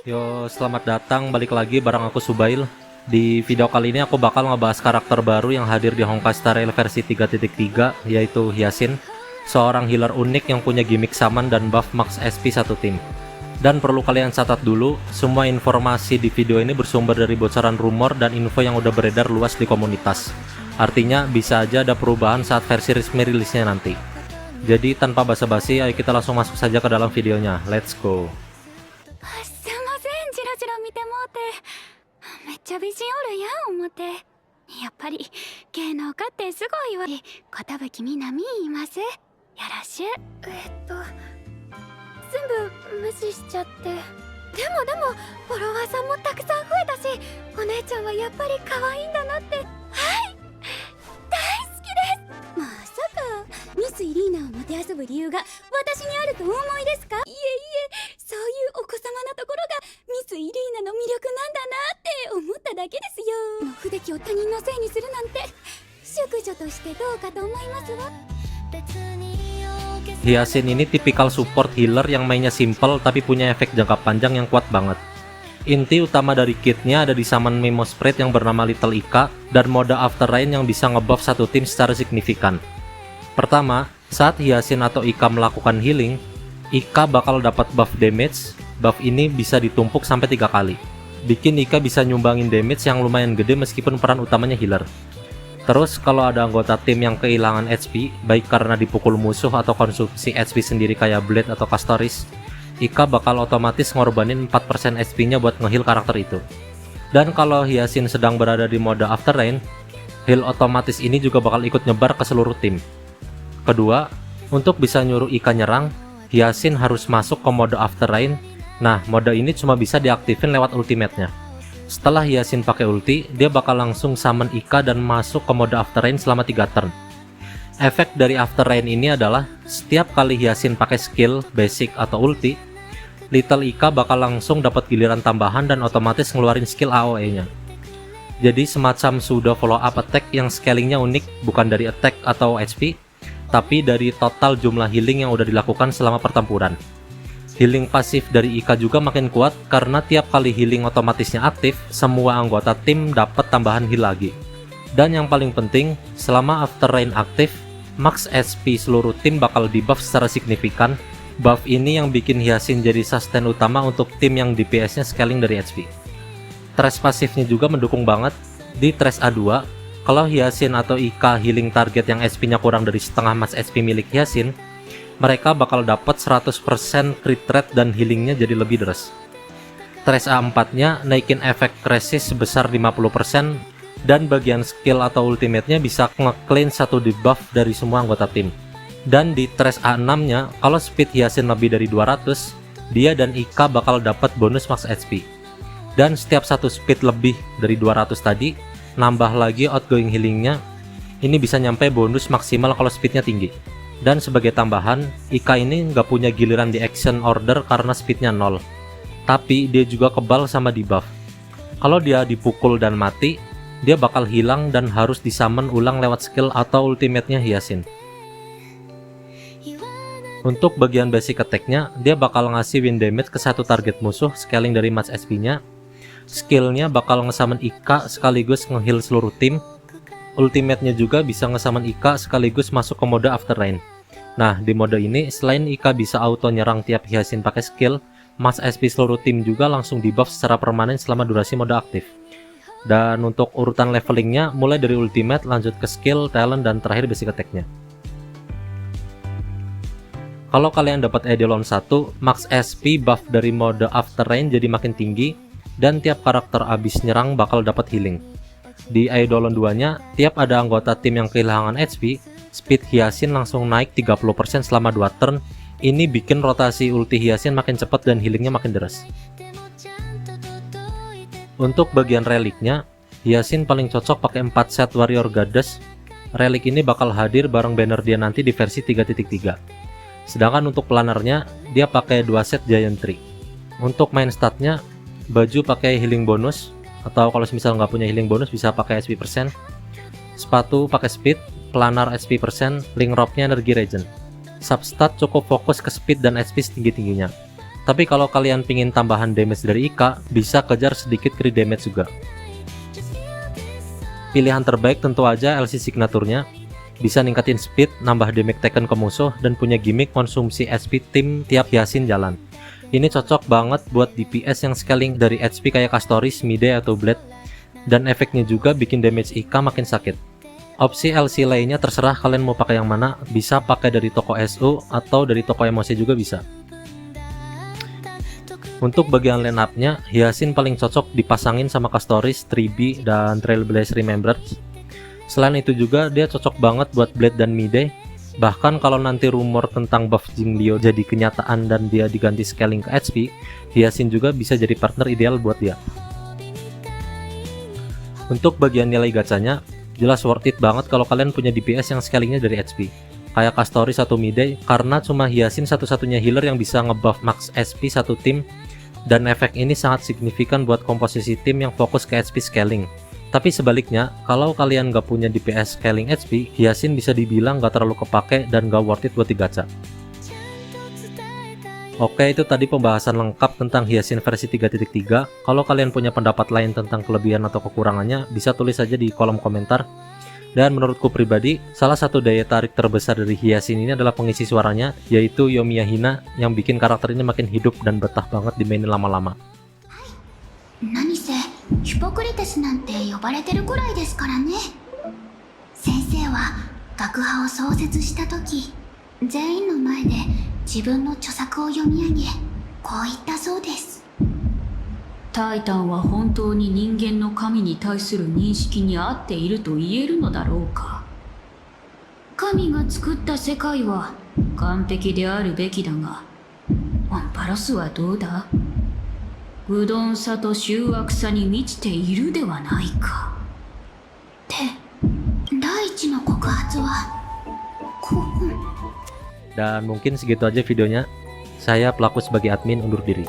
Yo, selamat datang balik lagi bareng aku Subail. Di video kali ini aku bakal ngebahas karakter baru yang hadir di Honkai Star Rail versi 3.3, yaitu Hyacinth, seorang healer unik yang punya gimmick summon dan buff max SP satu tim. Dan perlu kalian catat dulu, semua informasi di video ini bersumber dari bocoran rumor dan info yang udah beredar luas di komunitas. Artinya bisa aja ada perubahan saat versi resmi rilisnya nanti. Jadi tanpa basa-basi, ayo kita langsung masuk saja ke dalam videonya. Let's go. すいません、チラチラ見てもうて。めっちゃ美人おるやん思って。やっぱり芸能家ってすごいわ。片吹みなみ言います。よろしゅ。全部無視しちゃって。でもフォロワーさんもたくさん増えたし、お姉ちゃんはやっぱり可愛いんだなって。はい、大好きです。まさかミスイリーナをもてあそぶ理由が私にあるとお思いですか？いえいえ、そういうお子様なところがミスイリーナの魅力なんだなって思っただけですよ。不出来を他人のせいにするなんて淑女としてどうかと思いますわ。 Hyacinth ini tipikal support healer yang mainnya simple tapi punya efek jangka panjang yang kuat banget. Inti utama dari kitnya ada di summon Memo Sprite yang bernama Little Ika dan mode After Rain yang bisa ngebuff satu tim secara signifikan. Pertama, saat Hyacinth atau Ika melakukan healing, Ika bakal dapat buff damage. Buff ini bisa ditumpuk sampai 3 kali, bikin Ika bisa nyumbangin damage yang lumayan gede meskipun peran utamanya healer. Terus kalau ada anggota tim yang kehilangan HP, baik karena dipukul musuh atau konsumsi HP sendiri kayak Blade atau Castoris, Ika bakal otomatis ngorbanin 4% HP-nya buat ngeheal karakter itu. Dan kalau Hyacinth sedang berada di mode After Rain, heal otomatis ini juga bakal ikut nyebar ke seluruh tim. Kedua, untuk bisa nyuruh Ika nyerang, Hyacinth harus masuk ke mode After Rain. Nah, mode ini cuma bisa diaktifin lewat ultimate-nya. Setelah Hyacinth pakai ulti, dia bakal langsung summon Ika dan masuk ke mode After Rain selama 3 turn. Efek dari After Rain ini adalah setiap kali Hyacinth pakai skill, basic, atau ulti, Little Ika bakal langsung dapat giliran tambahan dan otomatis ngeluarin skill AOE-nya. Jadi semacam pseudo follow up attack yang scalingnya unik, bukan dari attack atau HP, tapi dari total jumlah healing yang udah dilakukan selama pertempuran. Healing pasif dari Ika juga makin kuat karena tiap kali healing otomatisnya aktif, semua anggota tim dapat tambahan heal lagi. Dan yang paling penting, selama After Rain aktif, max SP seluruh tim bakal dibuff secara signifikan. Buff ini yang bikin Hyacinth jadi sustain utama untuk tim yang DPS-nya scaling dari HP. Trash pasifnya juga mendukung banget. Di Trash A2, kalau Hyacinth atau Ika healing target yang SP-nya kurang dari setengah max SP milik Hyacinth, mereka bakal dapat 100% crit rate dan healingnya jadi lebih deras. Trash A4-nya naikin efek resist sebesar 50% dan bagian skill atau ultimate-nya bisa nge-clean satu debuff dari semua anggota tim. Dan di Trash A6-nya, kalau speed Hyacinth lebih dari 200, dia dan Ika bakal dapat bonus max HP. Dan setiap satu speed lebih dari 200 tadi, nambah lagi outgoing healingnya, ini bisa nyampe bonus maksimal kalau speednya tinggi. Dan sebagai tambahan, Ika ini nggak punya giliran di action order karena speednya 0. Tapi dia juga kebal sama debuff. Kalau dia dipukul dan mati, dia bakal hilang dan harus disummon ulang lewat skill atau ultimate-nya Hyacinth. Untuk bagian basic attack-nya, dia bakal ngasih win damage ke satu target musuh scaling dari max SP-nya. Skill-nya bakal ngesummon Ika sekaligus nge-heal seluruh tim. Ultimate-nya juga bisa ngesummon Ika sekaligus masuk ke mode After Rain. Nah, di mode ini selain Ika bisa auto nyerang tiap Hyacinth pakai skill, max SP seluruh tim juga langsung dibuff secara permanen selama durasi mode aktif. Dan untuk urutan levelingnya mulai dari ultimate lanjut ke skill, talent, dan terakhir basic attack-nya. Kalau kalian dapat Eidolon 1, max SP buff dari mode After Rain jadi makin tinggi dan tiap karakter abis nyerang bakal dapat healing. Di Eidolon 2-nya, tiap ada anggota tim yang kehilangan HP, speed Hyacinth langsung naik 30% selama 2 turn. Ini bikin rotasi ulti Hyacinth makin cepat dan healingnya makin deras. Untuk bagian reliknya, Hyacinth paling cocok pakai 4 set Warrior Goddess. Relik ini bakal hadir bareng banner dia nanti di versi 3.3. Sedangkan untuk plannernya, dia pakai 2 set Giant Tree. Untuk main statnya, baju pakai healing bonus, atau kalau misal nggak punya healing bonus bisa pakai SP persen. Sepatu pakai speed, planner SP persen, link rope-nya energi regen. Substat cukup fokus ke speed dan SP setinggi-tingginya. Tapi kalau kalian pingin tambahan damage dari Ika, bisa kejar sedikit crit damage juga. Pilihan terbaik tentu aja LC signaturnya, bisa ningkatin speed, nambah damage taken ke musuh, dan punya gimmick konsumsi SP tim tiap Hyacinth jalan. Ini cocok banget buat DPS yang scaling dari HP kayak Castoris, Mide, atau Blade, dan efeknya juga bikin damage Ika makin sakit. Opsi LC lainnya terserah kalian mau pakai yang mana, bisa pakai dari toko SU atau dari toko emosi juga bisa. Untuk bagian line up-nya, Hyacinth paling cocok dipasangin sama Castoris, 3B, dan Trailblaze Remembered. Selain itu juga dia cocok banget buat Blade dan Mide. Bahkan kalau nanti rumor tentang buff Jingliu jadi kenyataan dan dia diganti scaling ke HP, Hyacinth juga bisa jadi partner ideal buat dia. Untuk bagian nilai gacanya, jelas worth it banget kalau kalian punya DPS yang scalingnya dari HP, kayak Castoris atau Mide, karena cuma Hyacinth satu-satunya healer yang bisa ngebuff max SP satu tim, dan efek ini sangat signifikan buat komposisi tim yang fokus ke HP scaling. Tapi sebaliknya, kalau kalian gak punya DPS scaling HP, Hyacinth bisa dibilang gak terlalu kepake dan gak worth it buat digacha. Oke, itu tadi pembahasan lengkap tentang Hyacinth versi 3.3. Kalau kalian punya pendapat lain tentang kelebihan atau kekurangannya, bisa tulis aja di kolom komentar. Dan menurutku pribadi, salah satu daya tarik terbesar dari Hyacinth ini adalah pengisi suaranya, yaitu Yomiya Hina, yang bikin karakter ini makin hidup dan betah banget dimainin lama-lama. 何せヒポクレテスなんて呼ばれてるくらいですからね。先生は学派を創設した時、全員の前で自分の著作を読み上げ、こう言ったそうです。タイタンは本当に人間の神に対する認識に合っていると言えるのだろうか。神が作った世界は完璧であるべきだが、オンパロスはどうだ？うどんさと醜悪さに満ちているではないか。って第一の告発はこう。 Dan mungkin segitu aja videonya. Saya pelaku sebagai admin undur diri.